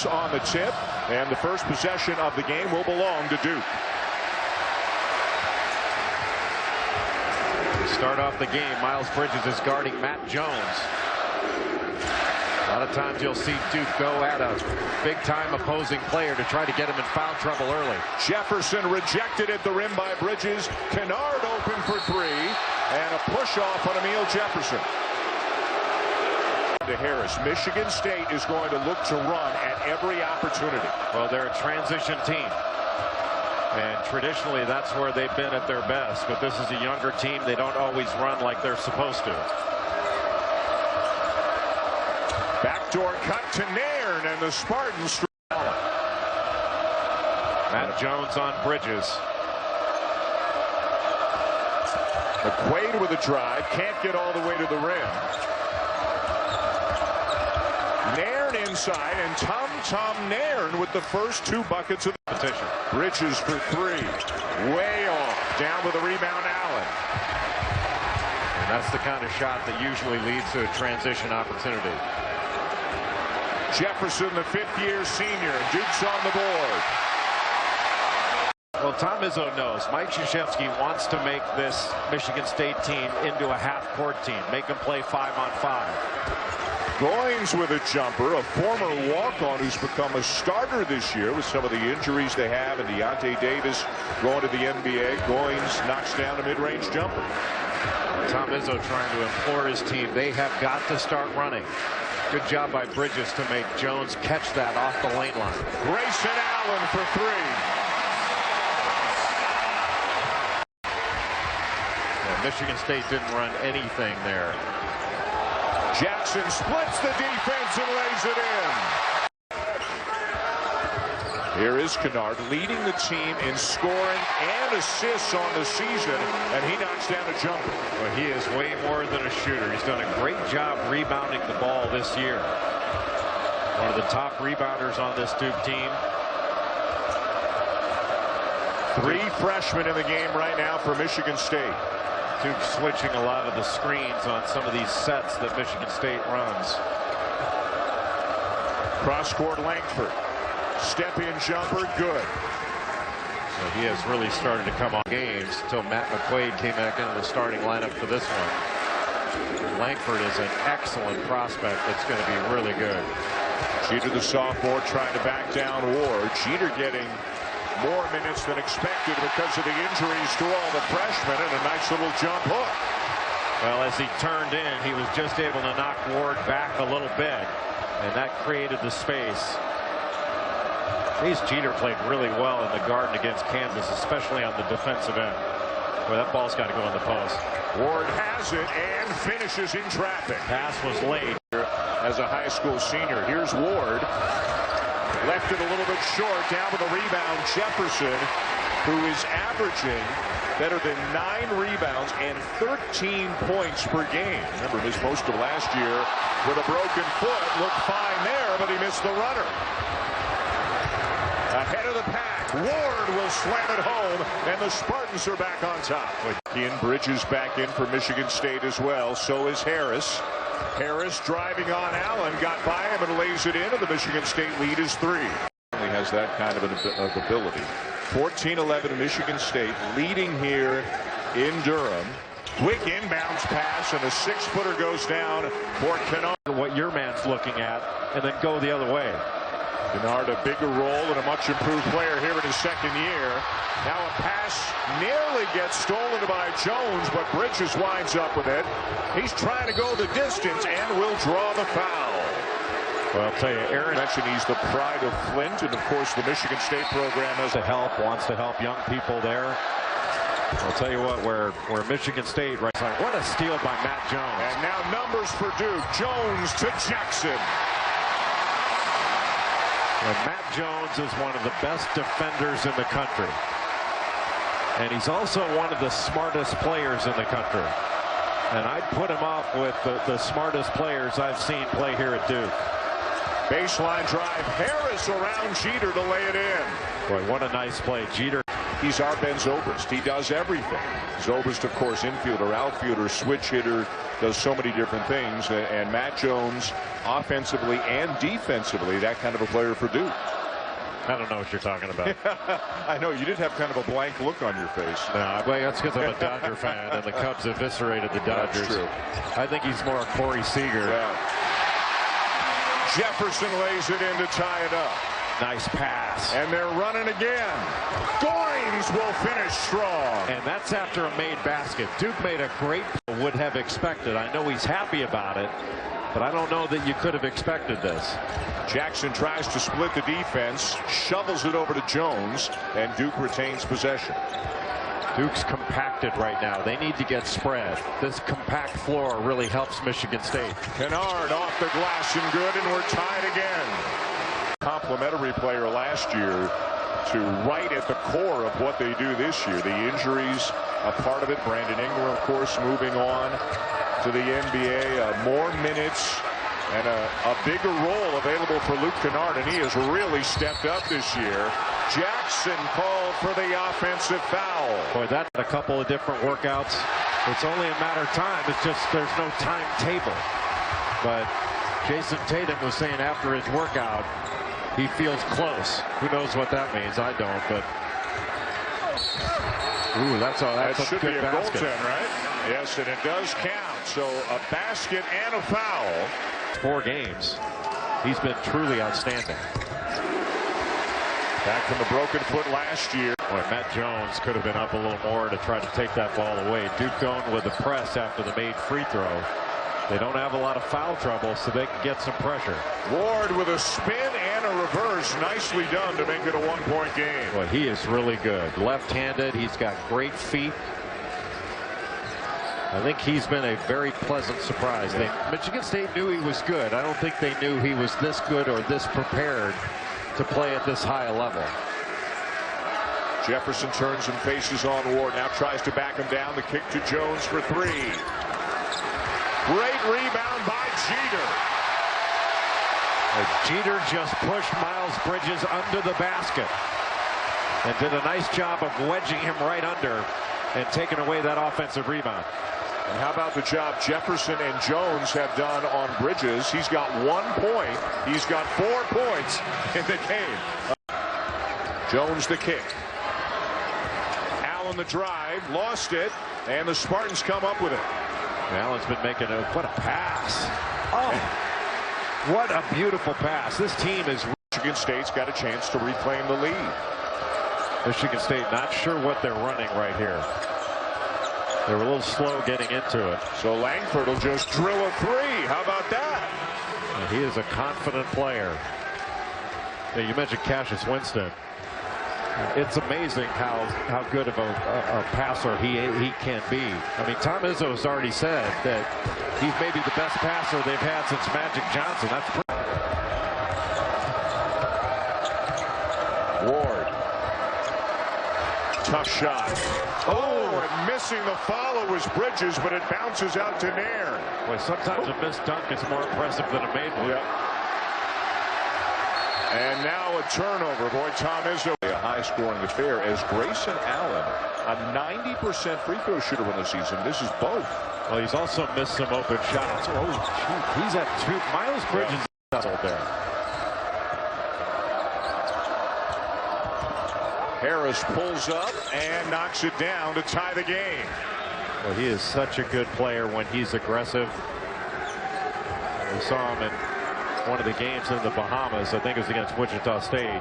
On the tip, and the first possession of the game will belong to Duke. To start off the game, Miles Bridges is guarding Matt Jones. A lot of times you'll see Duke go at a big-time opposing player to try to get him in foul trouble early. Jefferson rejected at the rim by Bridges. Kennard open for three, and a push-off on Emil Jefferson. To Harris. Michigan State is going to look to run at every opportunity. Well, they're a transition team, and traditionally that's where they've been at their best, but this is a younger team. They don't always run like they're supposed to. Backdoor cut to Nairn, and the Spartans. Matt Jones on Bridges. McQuaid with a drive, can't get all the way to the rim. Nairn inside, and Tom Nairn with the first two buckets of the competition. Bridges for three, way off. Down with the rebound, Allen. And that's the kind of shot that usually leads to a transition opportunity. Jefferson, the fifth-year senior. Duke's on the board. Well, Tom Izzo knows Mike Krzyzewski wants to make this Michigan State team into a half-court team. Make them play 5-on-5. Goins with a jumper, a former walk-on who's become a starter this year with some of the injuries they have, and Deontay Davis going to the NBA. Goins knocks down a mid-range jumper. Tom Izzo trying to implore his team. They have got to start running. Good job by Bridges to make Jones catch that off the lane line. Grayson Allen for three. Yeah, Michigan State didn't run anything there. Jackson splits the defense and lays it in. Here is Kennard leading the team in scoring and assists on the season, and he knocks down a jumper. Well, he is way more than a shooter. He's done a great job rebounding the ball this year. One of the top rebounders on this Duke team. Three freshmen in the game right now for Michigan State. Duke switching a lot of the screens on some of these sets that Michigan State runs. Cross-court Langford. Step-in jumper, good. So he has really started to come on games until Matt McQuaid came back into the starting lineup for this one. Langford is an excellent prospect that's going to be really good. Jeter, the sophomore, trying to back down Ward. Jeter getting more minutes than expected because of the injuries to all the freshmen, and a nice little jump hook. Well, as he turned in, he was just able to knock Ward back a little bit, and that created the space. Jeter played really well in the Garden against Kansas, especially on the defensive end. Well, that ball's got to go in the post. Ward has it and finishes in traffic. Pass was late. As a high school senior, here's Ward. Left it a little bit short. Down with the rebound, Jefferson, who is averaging better than 9 rebounds and 13 points per game. Remember, missed most of last year with a broken foot. Looked fine there, but he missed the runner. Ahead of the pack, Ward will slam it home, and the Spartans are back on top. Ian Bridges back in for Michigan State as well. So is Harris. Harris driving on Allen, got by him and lays it in, and the Michigan State lead is 3. He has that kind of ability. 14-11 Michigan State leading here in Durham. Quick inbounds pass, and a 6-footer goes down for Kennard. What your man's looking at, and then go the other way. Kennard, a bigger role and a much improved player here in his second year. Now a pass nearly gets stolen by Jones, but Bridges winds up with it. He's trying to go the distance and will draw the foul. Well, I'll tell you, Aaron mentioned he's the pride of Flint, and of course the Michigan State program has to help, wants to help young people there. I'll tell you what, where Michigan State right now, what a steal by Matt Jones. And now numbers for Duke. Jones to Jackson. And Matt Jones is one of the best defenders in the country. And he's also one of the smartest players in the country. And I'd put him up with the smartest players I've seen play here at Duke. Baseline drive. Harris around Jeter to lay it in. Boy, what a nice play. Jeter He's our Ben Zobrist. He does everything. Zobrist, of course, infielder, outfielder, switch hitter, does so many different things. And Matt Jones, offensively and defensively, that kind of a player for Duke. I don't know what you're talking about. I know you did have kind of a blank look on your face. No, well, that's because I'm a Dodger fan, and the Cubs eviscerated the Dodgers. That's true. I think he's more a Corey Seager. Yeah. Jefferson lays it in to tie it up. Nice pass. And they're running again. Goins will finish strong. And that's after a made basket. Duke made a great, would have expected. I know he's happy about it, but I don't know that you could have expected this. Jackson tries to split the defense, shovels it over to Jones, and Duke retains possession. Duke's compacted right now. They need to get spread. This compact floor really helps Michigan State. Kennard off the glass and good, and we're tied again. Complimentary player last year to right at the core of what they do this year. The injuries, a part of it. Brandon Ingram, of course, moving on to the NBA. More minutes and a bigger role available for Luke Kennard, and he has really stepped up this year. Jackson called for the offensive foul. Boy, that's a couple of different workouts. It's only a matter of time. It's just there's no timetable. But Jason Tatum was saying after his workout, he feels close. Who knows what that means? I don't, but ooh, that's that should good be a basket. goaltend, right? Yes, and it does count. So a basket and a foul. 4 games. He's been truly outstanding. Back from the broken foot last year. Boy, Matt Jones could have been up a little more to try to take that ball away. Duke going with the press after the made free throw. They don't have a lot of foul trouble, so they can get some pressure. Ward with a spin and a reverse. Nicely done to make it a 1-point game. Boy, he is really good. Left-handed. He's got great feet. I think he's been a very pleasant surprise. Michigan State knew he was good. I don't think they knew he was this good or this prepared to play at this high a level. Jefferson turns and faces on Ward. Now tries to back him down. The kick to Jones for 3. Great rebound by Jeter. Jeter just pushed Miles Bridges under the basket and did a nice job of wedging him right under and taking away that offensive rebound. And how about the job Jefferson and Jones have done on Bridges? He's got 1 point. He's got 4 points in the game. Jones the kick. Allen the drive. Lost it. And the Spartans come up with it. Allen's been making what a pass. Oh, what a beautiful pass. This team is. Michigan State's got a chance to reclaim the lead. Michigan State not sure what they're running right here. They were a little slow getting into it. So Langford will just drill a 3. How about that? And he is a confident player. You mentioned Cassius Winston. It's amazing how good of a passer he can be. I mean, Tom Izzo has already said that he's maybe the best passer they've had since Magic Johnson. That's Ward. Tough shot. Oh, and missing the follow was Bridges, but it bounces out to Nairn. Boy, sometimes a missed dunk is more impressive than a made one. Yep. And now a turnover. Boy, Tom Izzo, a high-scoring affair as Grayson Allen, a 90% free throw shooter in the season. This is both. Well, he's also missed some open shots. Oh, shoot. He's at 2. Miles Bridges doubled there. Harris pulls up and knocks it down to tie the game. Well, he is such a good player when he's aggressive. We saw him in one of the games in the Bahamas. I think it was against Wichita State.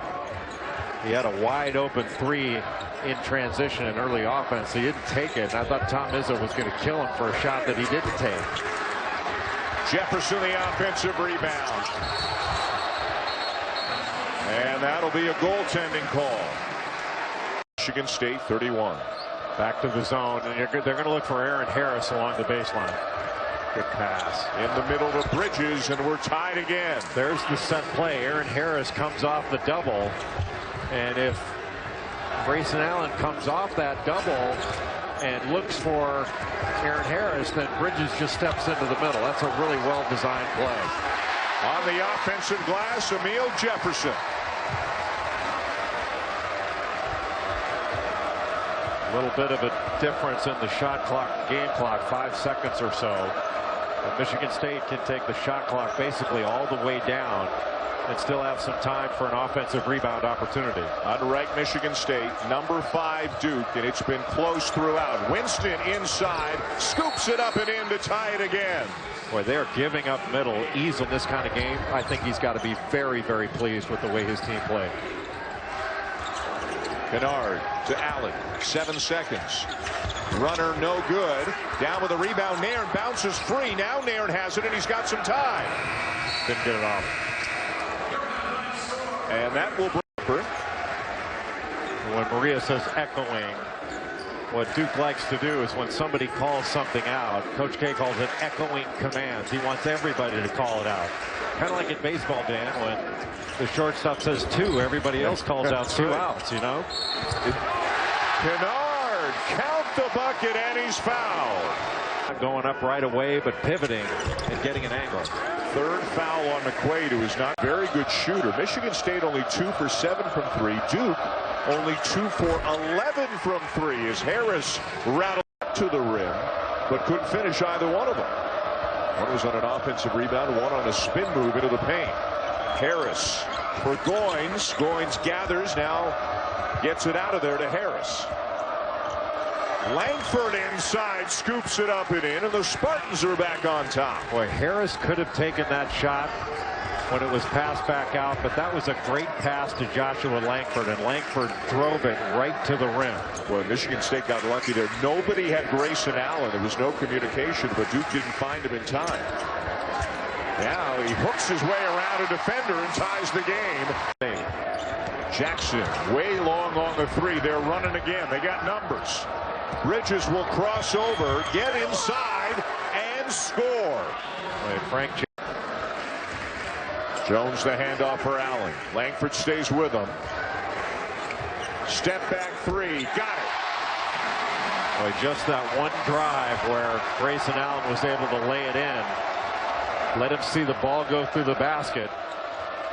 He had a wide open 3 in transition and early offense. He didn't take it. And I thought Tom Izzo was going to kill him for a shot that he didn't take. Jefferson the offensive rebound. And that'll be a goaltending call. Michigan State 31. Back to the zone, and they're going to look for Aaron Harris along the baseline. Good pass. In the middle of Bridges, and we're tied again. There's the set play. Aaron Harris comes off the double, and if Grayson Allen comes off that double and looks for Aaron Harris, then Bridges just steps into the middle. That's a really well-designed play. On the offensive glass, Emil Jefferson. A little bit of a difference in the shot clock, game clock, 5 seconds or so. But Michigan State can take the shot clock basically all the way down and still have some time for an offensive rebound opportunity. Unranked Michigan State, number 5 Duke, and it's been close throughout. Winston inside, scoops it up and in to tie it again. Boy, they're giving up middle ease in this kind of game. I think he's got to be very, very pleased with the way his team played. Kennard to Allen, 7 seconds. Runner no good. Down with a rebound. Nairn bounces free. Now Nairn has it, and he's got some time. Didn't get it off. And that will bring. When Maria says echoing, what Duke likes to do is when somebody calls something out, Coach K calls it echoing commands. He wants everybody to call it out. Kind of like in baseball, Dan, when the shortstop says 2, everybody else calls out 2 outs, you know? Kennard, count the bucket, and he's fouled. Not going up right away, but pivoting and getting an angle. 3rd foul on McQuaid, who is not a very good shooter. Michigan State only 2 for 7 from 3. Duke only 2 for 11 from 3 as Harris rattled to the rim, but couldn't finish either one of them. One was on an offensive rebound, one on a spin move into the paint. Harris for Goins. Goins gathers, now gets it out of there to Harris. Langford inside, scoops it up and in, and the Spartans are back on top. Boy, Harris could have taken that shot when it was passed back out, but that was a great pass to Joshua Langford, and Langford drove it right to the rim. Well, Michigan State got lucky there. Nobody had Grayson Allen. There was no communication, but Duke didn't find him in time. Now he hooks his way around a defender and ties the game. Jackson way long on the 3. They're running again. They got numbers. Bridges will cross over, get inside, and score. Frank Jones the handoff for Allen. Langford stays with him. Step back 3, got it. Boy, just that one drive where Grayson Allen was able to lay it in. Let him see the ball go through the basket.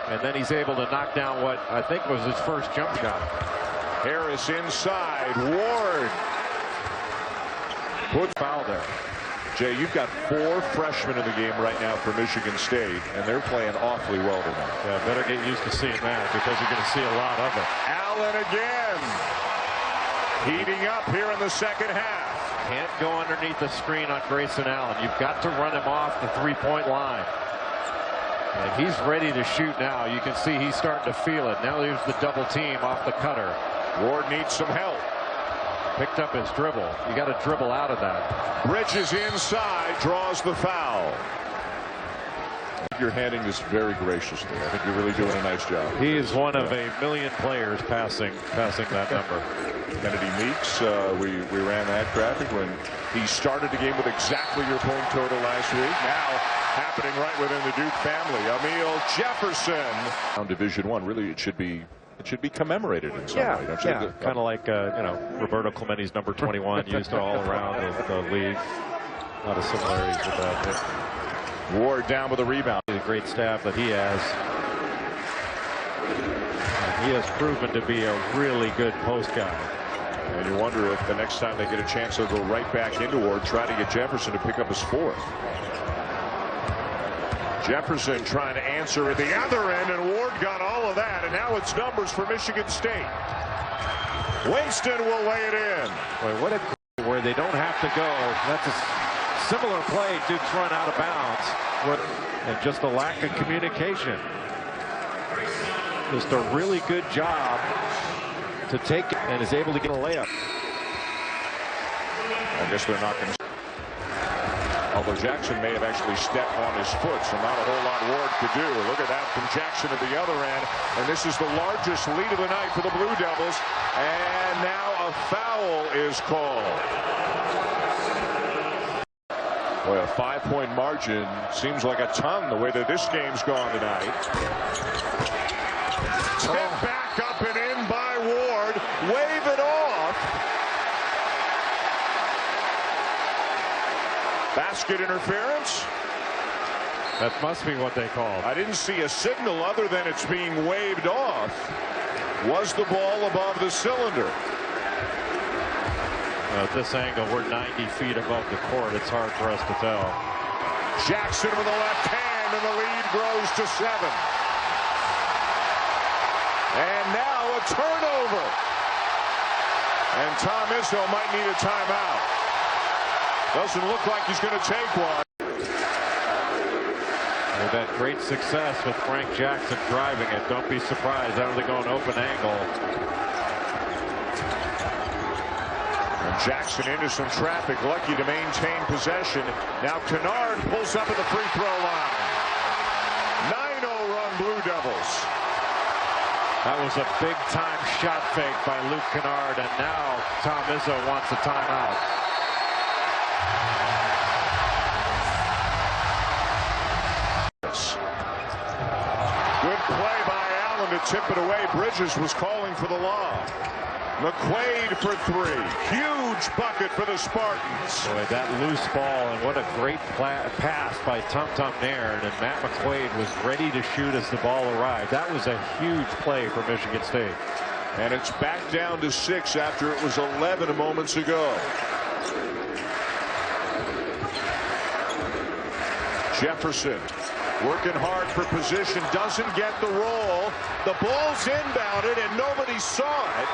And then he's able to knock down what I think was his first jump shot. Harris inside. Ward. Put foul there. Jay, you've got 4 freshmen in the game right now for Michigan State, and they're playing awfully well tonight. Yeah, better get used to seeing that because you're going to see a lot of it. Allen again. Heating up here in the second half. Can't go underneath the screen on Grayson Allen. You've got to run him off the 3-point line. And he's ready to shoot now. You can see he's starting to feel it. Now here's the double team off the cutter. Ward needs some help. Picked up his dribble. You got to dribble out of that. Bridges inside, draws the foul. You're handling this very graciously. I think you're really doing a nice job. He is one of a million players passing that number. Kennedy Meeks, we ran that graphic when he started the game with exactly your point total last week. Now happening right within the Duke family. Emil Jefferson. On Division I, really it should be commemorated in some way. Don't you? Yeah. Kind of like you know, Roberto Clemente's number 21 used all around the league. A lot of similarities with that. Ward down with a rebound. The great staff that he has. And he has proven to be a really good post guy. And you wonder if the next time they get a chance they'll go right back into Ward, try to get Jefferson to pick up his 4th. Jefferson trying to answer at the other end, and Ward got all of that, and now it's numbers for Michigan State. Winston will lay it in. Boy, what a where they don't have to go. That's a similar play. Duke's run out of bounds, and just a lack of communication. Just a really good job to take it, and is able to get a layup. I guess they're not going to. Although Jackson may have actually stepped on his foot, so not a whole lot Ward could do. Look at that from Jackson at the other end. And this is the largest lead of the night for the Blue Devils. And now a foul is called. Boy, a 5-point margin seems like a ton the way that this game's gone tonight. Tip back up and in by Ward. Wave it off. Basket interference. That must be what they called. I didn't see a signal other than it's being waved off. Was the ball above the cylinder? At this angle, we're 90 feet above the court. It's hard for us to tell. Jackson with the left hand, and the lead grows to 7. And now a turnover. And Tom Izzo might need a timeout. Doesn't look like he's going to take one. With that great success with Frank Jackson driving it, don't be surprised after they go an open angle. And Jackson into some traffic, lucky to maintain possession. Now Kennard pulls up at the free throw line. 9-0 run Blue Devils. That was a big-time shot fake by Luke Kennard, and now Tom Izzo wants a timeout. Good play by Allen to tip it away. Bridges was calling for the lob. McQuaid for 3. Huge bucket for the Spartans. Boy, that loose ball, and what a great pass by Tum Nairn, and Matt McQuaid was ready to shoot as the ball arrived. That was a huge play for Michigan State. And it's back down to 6 after it was 11 moments ago. Jefferson working hard for position, doesn't get the roll. The ball's inbounded and nobody saw it.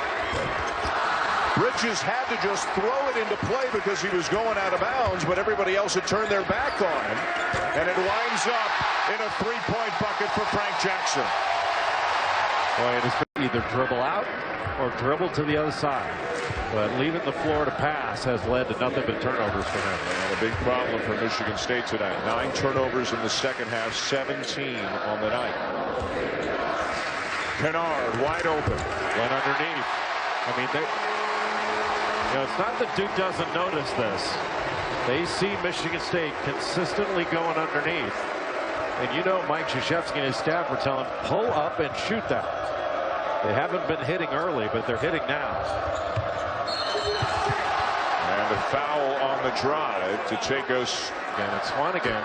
Bridges had to just throw it into play because he was going out of bounds, but everybody else had turned their back on him. And it winds up in a 3-point bucket for Frank Jackson. Boy, it is either dribble out or dribble to the other side. But leaving the floor to pass has led to nothing but turnovers for him. And a big problem for Michigan State tonight. 9 turnovers in the second half, 17 on the night. Kennard wide open. Went underneath. I mean, it's not that Duke doesn't notice this. They see Michigan State consistently going underneath. And you know Mike Krzyzewski and his staff were telling him, pull up and shoot that. They haven't been hitting early, but they're hitting now. And a foul on the drive to take us. And Swanigan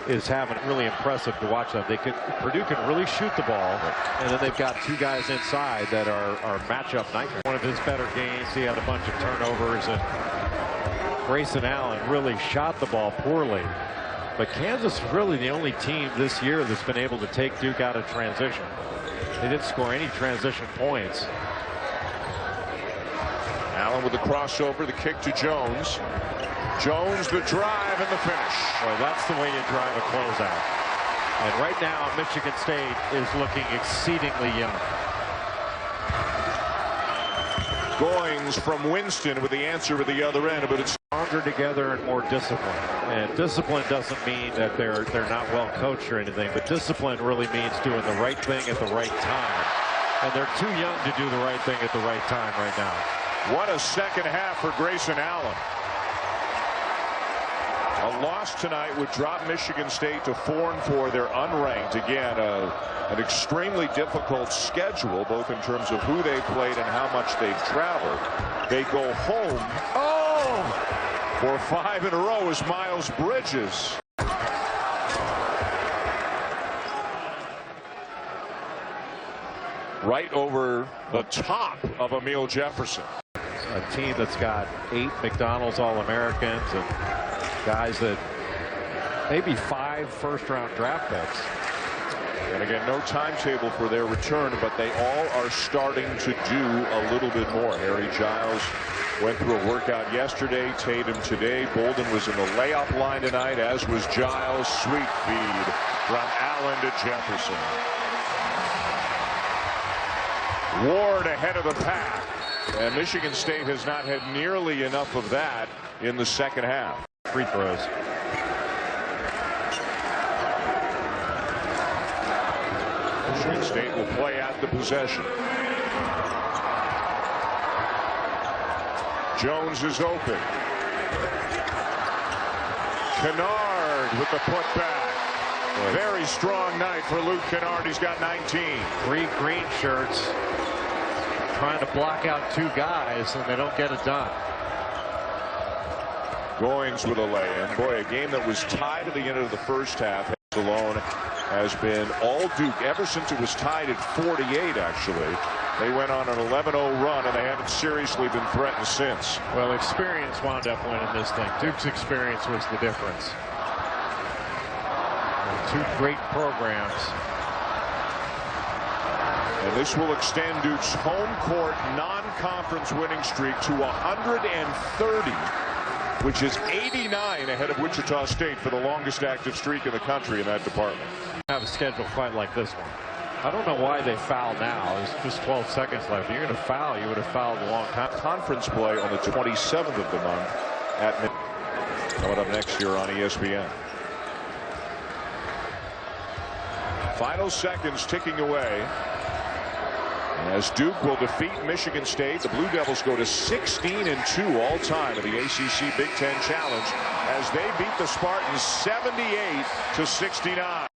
is having really impressive to watch them. Purdue can really shoot the ball, and then they've got 2 guys inside that are matchup nightmares. One of his better games, he had a bunch of turnovers, and Grayson Allen really shot the ball poorly. But Kansas is really the only team this year that's been able to take Duke out of transition. They didn't score any transition points. Allen with the crossover, the kick to Jones. Jones, the drive, and the finish. Boy, that's the way you drive a closeout. And right now, Michigan State is looking exceedingly young. Goings from Winston with the answer at the other end, but it's stronger together and more disciplined. And discipline doesn't mean that they're not well coached or anything, but discipline really means doing the right thing at the right time. And they're too young to do the right thing at the right time right now. What a second half for Grayson Allen. A loss tonight would drop Michigan State to 4-4. They're unranked. Again, an extremely difficult schedule, both in terms of who they played and how much they've traveled. They go home for 5 in a row is Miles Bridges. Right over the top of Emil Jefferson. A team that's got 8 McDonald's All-Americans and guys that maybe 5 first-round draft picks. And again, no timetable for their return, but they all are starting to do a little bit more. Harry Giles went through a workout yesterday. Tatum today. Bolden was in the layup line tonight, as was Giles. Sweet feed from Allen to Jefferson. Ward ahead of the pack. And Michigan State has not had nearly enough of that in the second half. Free throws. Michigan State will play out the possession. Jones is open. Kennard with the putback. Very strong night for Luke Kennard. He's got 19. 3 green shirts trying to block out 2 guys, and they don't get it done. Goings with a lay-in. Boy, a game that was tied at the end of the first half alone has been all Duke ever since it was tied at 48, actually. They went on an 11-0 run, and they haven't seriously been threatened since. Well, experience wound up winning this thing. Duke's experience was the difference. Two great programs. And this will extend Duke's home court non-conference winning streak to 130, which is 89 ahead of Wichita State for the longest active streak in the country in that department. Have a scheduled fight like this one. I don't know why they foul now. There's just 12 seconds left. If you're going to foul, you would have fouled a long time. Conference play on the 27th of the month at midnight. Coming up next year on ESPN. Final seconds ticking away. As Duke will defeat Michigan State, the Blue Devils go to 16-2 all time in the ACC Big Ten Challenge as they beat the Spartans 78-69.